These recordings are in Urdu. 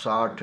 60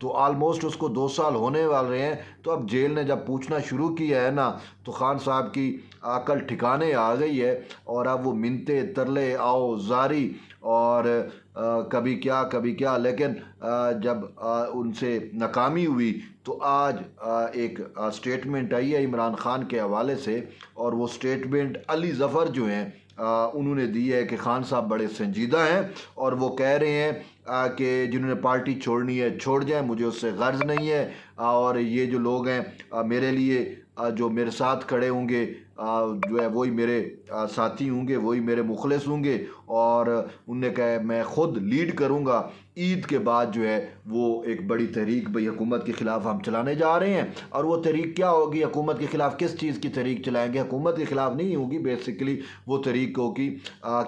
تو آلموسٹ اس کو 2 سال ہونے والے ہیں. تو اب جیل نے جب پوچھنا شروع کیا ہے نا تو خان صاحب کی عقل ٹھکانے آ گئی ہے، اور اب وہ منتے ترلے آؤ زاری اور کبھی کیا، لیکن جب ان سے ناکامی ہوئی تو آج ایک سٹیٹمنٹ آئی ہے عمران خان کے حوالے سے، اور وہ سٹیٹمنٹ علی ظفر جو ہیں انہوں نے دی ہے کہ خان صاحب بڑے سنجیدہ ہیں، اور وہ کہہ رہے ہیں کہ جنہوں نے پارٹی چھوڑنی ہے چھوڑ جائیں، مجھے اس سے غرض نہیں ہے، اور یہ جو لوگ ہیں میرے لیے جو میرے ساتھ کھڑے ہوں گے جو ہے وہی میرے ساتھی ہوں گے، وہی میرے مخلص ہوں گے، اور انہوں نے کہا میں خود لیڈ کروں گا. عید کے بعد جو ہے وہ ایک بڑی تحریک بھئی حکومت کے خلاف ہم چلانے جا رہے ہیں. اور وہ تحریک کیا ہوگی؟ حکومت کے خلاف کس چیز کی تحریک چلائیں گے؟ حکومت کے خلاف نہیں ہوگی، بیسیکلی وہ تحریک ہوگی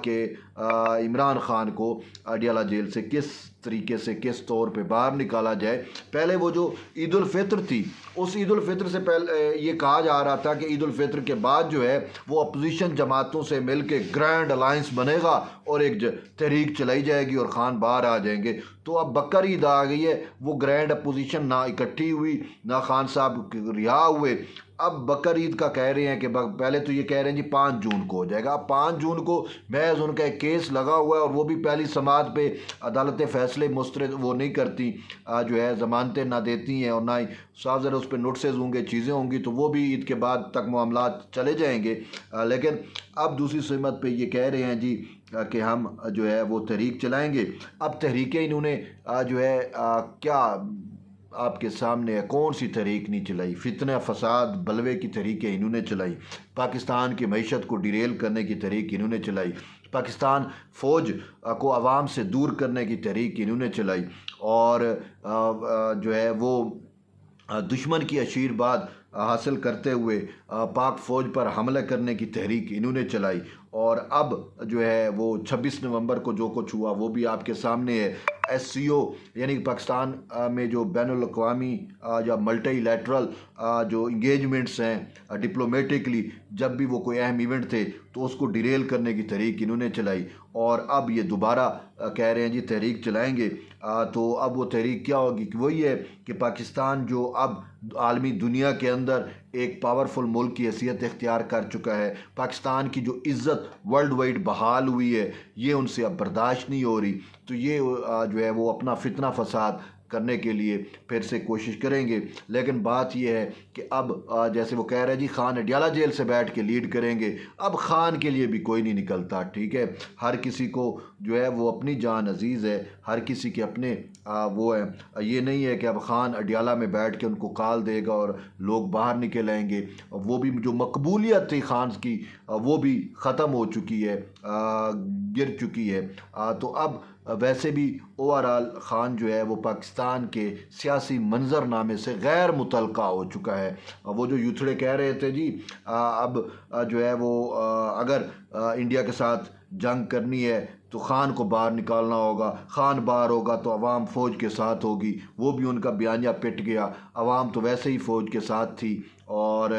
کہ عمران خان کو اڈیالہ جیل سے کس طریقے سے کس طور پہ باہر نکالا جائے. پہلے وہ جو عید الفطر تھی، اس عید الفطر سے پہلے یہ کہا جا رہا تھا کہ عید الفطر کے بعد جو ہے وہ اپوزیشن جماعتوں سے مل کے گرینڈ الائنس بنے گا اور ایک تحریک چلائی جائے گی اور خان باہر آ جائیں گے. تو اب بکر عید آ گئی ہے، وہ گرینڈ اپوزیشن نہ اکٹھی ہوئی، نہ خان صاحب رہا ہوئے. اب بکر عید کا کہہ رہے ہیں کہ پہلے تو یہ کہہ رہے ہیں جی 5 جون کو ہو جائے گا. اب 5 جون کو محض ان کا ایک کیس لگا ہوا ہے، اور وہ بھی پہلی سماعت پہ عدالتیں فیصلے مسترد وہ نہیں کرتی، جو ہے ضمانتیں نہ دیتی ہیں، اور نہ ہی صاف ذرا اس پہ نوٹسز ہوں گے، چیزیں ہوں گی، تو وہ بھی عید کے بعد تک معاملات چلے جائیں گے. لیکن اب دوسری سمت پہ یہ کہہ رہے ہیں جی کہ ہم جو ہے وہ تحریک چلائیں گے. اب تحریکیں انہوں نے جو ہے کیا آپ کے سامنے ہے، کون سی تحریک نہیں چلائی؟ فتنہ فساد بلوے کی تحریکیں انہوں نے چلائی، پاکستان کی معیشت کو ڈیریل کرنے کی تحریک انہوں نے چلائی، پاکستان فوج کو عوام سے دور کرنے کی تحریک انہوں نے چلائی، اور جو ہے وہ دشمن کی عشیرباد حاصل کرتے ہوئے پاک فوج پر حملہ کرنے کی تحریک انہوں نے چلائی. اور اب جو ہے وہ 26 نومبر کو جو کچھ ہوا وہ بھی آپ کے سامنے ہے. SCO یعنی پاکستان میں جو بین الاقوامی یا ملٹی لیٹرل جو انگیجمنٹس ہیں ڈپلومیٹکلی، جب بھی وہ کوئی اہم ایونٹ تھے تو اس کو ڈیریل کرنے کی تحریک انہوں نے چلائی. اور اب یہ دوبارہ کہہ رہے ہیں جی تحریک چلائیں گے. تو اب وہ تحریک کیا ہوگی؟ کہ وہی ہے کہ پاکستان جو اب عالمی دنیا کے اندر ایک پاورفل ملک کی حیثیت اختیار کر چکا ہے، پاکستان کی جو عزت ورلڈ وائڈ بحال ہوئی ہے، یہ ان سے اب برداشت نہیں ہو رہی. تو یہ جو ہے وہ اپنا فتنہ فساد کرنے کے لیے پھر سے کوشش کریں گے. لیکن بات یہ ہے کہ اب جیسے وہ کہہ رہے ہیں جی خان اڈیالہ جیل سے بیٹھ کے لیڈ کریں گے، اب خان کے لیے بھی کوئی نہیں نکلتا. ٹھیک ہے، ہر کسی کو جو ہے وہ اپنی جان عزیز ہے، ہر کسی کے اپنے وہ ہیں. یہ نہیں ہے کہ اب خان اڈیالہ میں بیٹھ کے ان کو کال دے گا اور لوگ باہر نکل آئیں گے. وہ بھی جو مقبولیت تھی خان کی وہ بھی ختم ہو چکی ہے، گر چکی ہے. تو اب ویسے بھی اوورال خان جو ہے وہ پاکستان کے سیاسی منظر نامے سے غیر متعلقہ ہو چکا ہے. وہ جو یوتھڑے کہہ رہے تھے جی اب جو ہے وہ اگر انڈیا کے ساتھ جنگ کرنی ہے تو خان کو باہر نکالنا ہوگا، خان باہر ہوگا تو عوام فوج کے ساتھ ہوگی، وہ بھی ان کا بیانیہ پٹ گیا. عوام تو ویسے ہی فوج کے ساتھ تھی، اور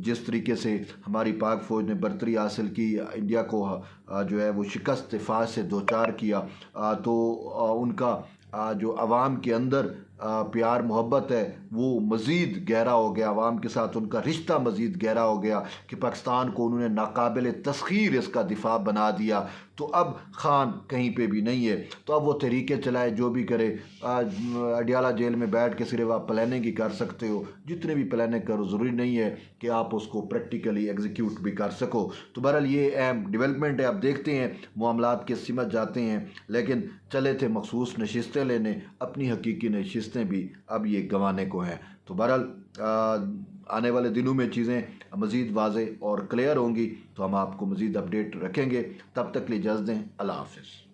جس طریقے سے ہماری پاک فوج نے برتری حاصل کی، انڈیا کو جو ہے وہ شکست فاش سے دوچار کیا، تو ان کا جو عوام کے اندر پیار محبت ہے وہ مزید گہرا ہو گیا، عوام کے ساتھ ان کا رشتہ مزید گہرا ہو گیا کہ پاکستان کو انہوں نے ناقابل تسخیر اس کا دفاع بنا دیا. تو اب خان کہیں پہ بھی نہیں ہے. تو اب وہ طریقے چلائے، جو بھی کرے. اڈیالہ جیل میں بیٹھ کے صرف آپ پلاننگ ہی کر سکتے ہو، جتنے بھی پلاننگ کرو ضروری نہیں ہے کہ آپ اس کو پریکٹیکلی ایگزیکیوٹ بھی کر سکو. تو بہرحال یہ اہم ڈیولپمنٹ ہے. اب دیکھتے ہیں معاملات کس سمت جاتے ہیں. لیکن چلے تھے مخصوص نشستیں لینے، اپنی حقیقی نشستیں بھی اب یہ گنوانے کو ہیں. تو بہرحال آنے والے دنوں میں چیزیں مزید واضح اور کلیئر ہوں گی تو ہم آپ کو مزید اپڈیٹ رکھیں گے. تب تک کے لیے اجازت دیں. اللہ حافظ.